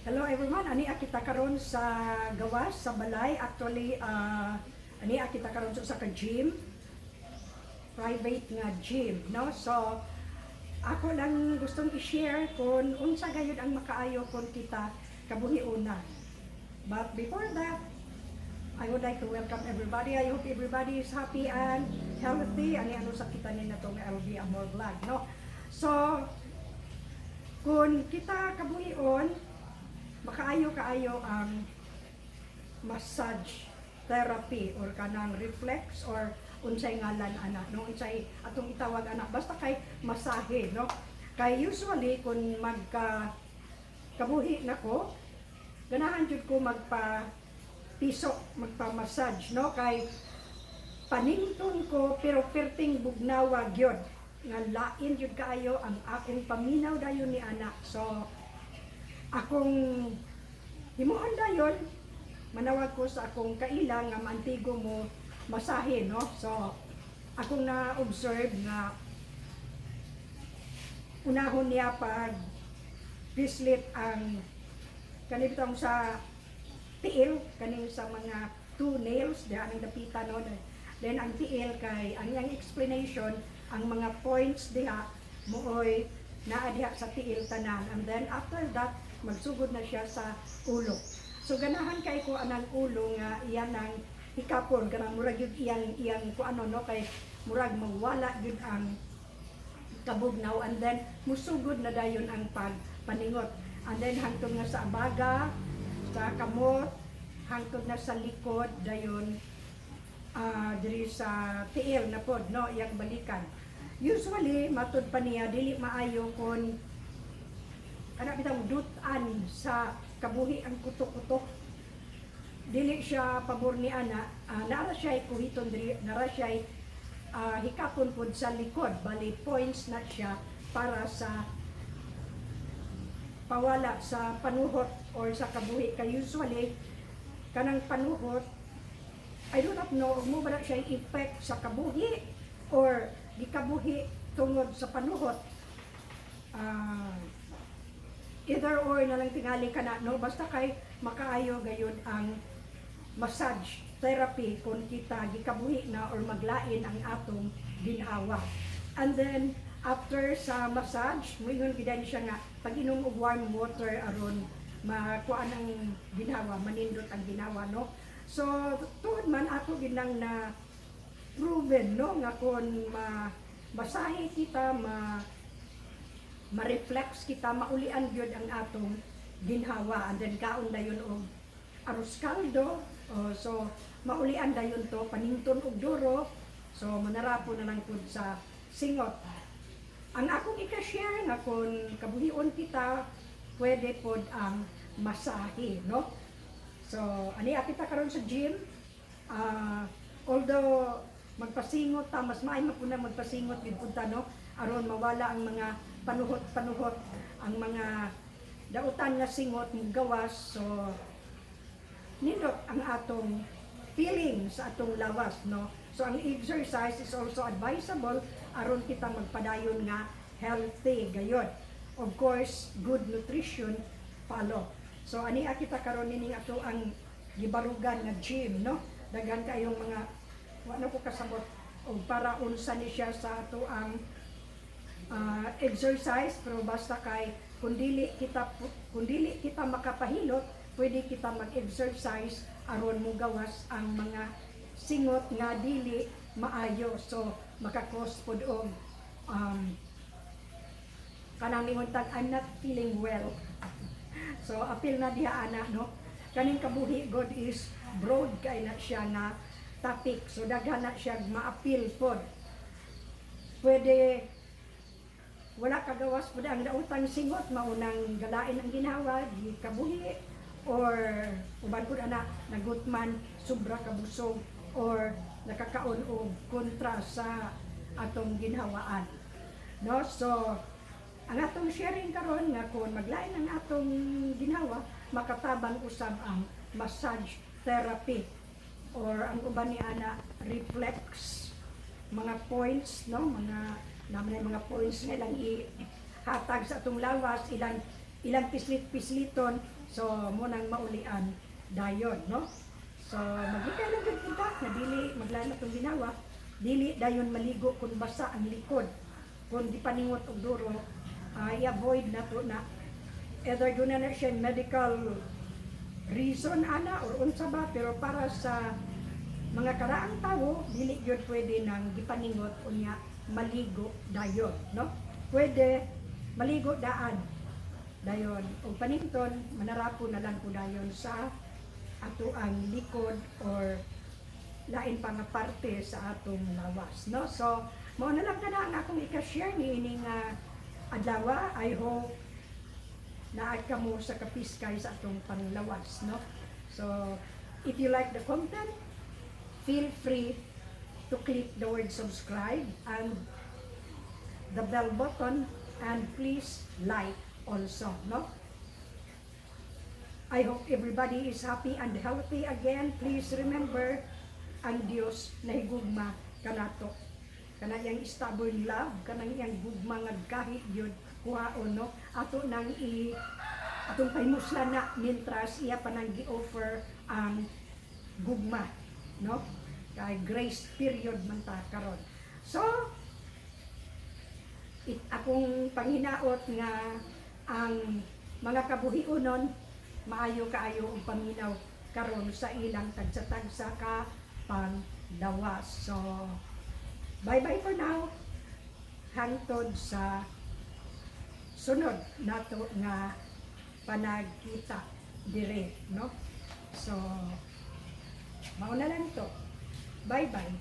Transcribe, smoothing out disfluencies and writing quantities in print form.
Hello everyone, ani kita karon sa gawas sa balay. Actually, ani kita karon sa ka gym, private nga gym, no? So ako lang gustong i-share kung unsa gayud ang makaayo kung kita kabuhi una. But before that, I would like to welcome everybody. I hope everybody is happy and healthy. Ani ano sa kita ni natong LB Amor Vlog, no? So kung kita kabuhion, makaayo-kaayo ang massage therapy or kanang reflex or unsay ngalan ana no, unsay atong itawag ana, basta kay masahe, no? Kay usually kung kabuhi nako, ganahan jud ko magpa-massage, no? Kay panington ko pero perting bugnawa gyud nga lain jud kaayo ang akong paminaw dayon ni ana. So akong himuon dayon, manawag ko sa akong kailang nga maantigo mo masahe, no? So akong na-observe nga unahon niya pag bislit ang kanibitang sa tiil, kaning sa mga two nails, diha ang dapitan, no? Then ang tiil kay ang iyang explanation, ang mga points diha mooy naa diha sa tiil tanan, and then after that magsugod na siya sa ulo. So ganahan kay ko anang ulo nga iyan ang hikapon, kanang murag yun iyang ko ano, no? Kay murag mawala yun ang kabugnaw, and then musugod na dayon ang pagpaningot, and then hangtod nga sa abaga, sa kamot, hangtod na sa likod dayon, diri sa tiil na pod, no? Iyang balikan. Usually matud pa niya dili maayo kon kana bitang dutan sa kabuhi ang kutok-kutok. Dili siya pabor ni ana, nara siya kuhiton diri, nara siya hikapon pod sa likod, bali points na siya para sa pawala sa panuhot or sa kabuhi. Kay usually kanang panuhot, I do not know mo ba na siya effect sa kabuhi or gikabuhi tungod sa panuhot. Either or na lang tingali ka na, no? Basta kay makaayo gayon ang massage therapy kung kita gikabuhi na or maglain ang atong ginhawa. And then after sa massage, moingon gidan siya nga pag-inom og warm water aron makuan ang ginhawa, manindot ang ginhawa, no? So tuod man ako ginang na proven, no, nga kung masahe kita, ma-reflex kita, maulian gyud ang atong ginhawa, and then kaon dayon og arroz caldo. So maulian dayon to, panington og duro, so manarapo na lang pud sa singot. Ang akong ika-share na kung kabuhion kita, pwede pod ang masahe, no? So ani kita karon sa gym, although magpasingot ta, mas maay mapuna magpasingot gid punta, no? Aron mawala ang mga panuhot, ang mga dautan nga singot gawas. So nindot ang atong feeling sa atong lawas, no? So ang exercise is also advisable aron kita magpadayon nga healthy gayon. Of course, good nutrition follow. So ani kita karon nining ato ang gibarugan nga gym, no? Daghan kayong mga wala ko kasabot o para unsa ni siya sa ato ang exercise, pero basta kay kung dili kita makapahilot, pwede kita mag-exercise aron mo gawas ang mga singot nga dili maayo. So makakos pod og kanang lingon-tag I'm not feeling well. So apil na diha ana, no? Kaning kabuhi God is broad kay na siya na topic, so daghan na siya maapil pod. Pwede wala kagawas pod ang daotang singot, maunang galain ang ginhawa, di kabuhi, or uban pod ana nagutman sobra kabusog or nakakaon og kontra sa atong ginhawaan, no? So ang atong sharing karon nga kung maglain ang atong ginhawa, makatabang usab ang massage therapy or ang uban ni ana reflex, mga points, no? Mga naman mga points nga ilang ihatag sa atong lawas, ilang ilang pislit-pisliton, so mo nang maulian dayon, no? So maglikay lang gud kita na dili maglalak tong ginawa, dili dayon maligo kung basa ang likod. Kung di paningot og duro, i-avoid na to na either doon na siya medical reason ana or unsa ba, pero para sa mga karaang tao dili gyud pwede nang gipaningot unya maligo dayon, no? Pwede maligo daan dayon ug panington manarapo na lang po dayon sa ato ang likod or lain pa nga parte sa atong lawas, no? So mao na lang kana ang akong ika-share ni ining adlaw. I hope na ka mo sa kapiskay sa atong panglawas, no? So if you like the content, feel free to click the word subscribe and the bell button, and please like also, no? I hope everybody is happy and healthy again. Please remember, ang Dios nahigugma kanato. Kana yang stubborn love, kana yang gugma nga kahit yun kuhaon, no? Ato nang atong pahimuslan na mintras iya pa nang gi-offer ang gugma, no? Kay grace period man ta karon. So akong panghinaot nga ang mga kabuhionon maayo kaayo og paminaw karon sa ilang tagsa-tagsa ka panglawas. So bye bye for now, hangtod sa sunod nato nga panagkita dire, no? So mao na lang to, bye bye.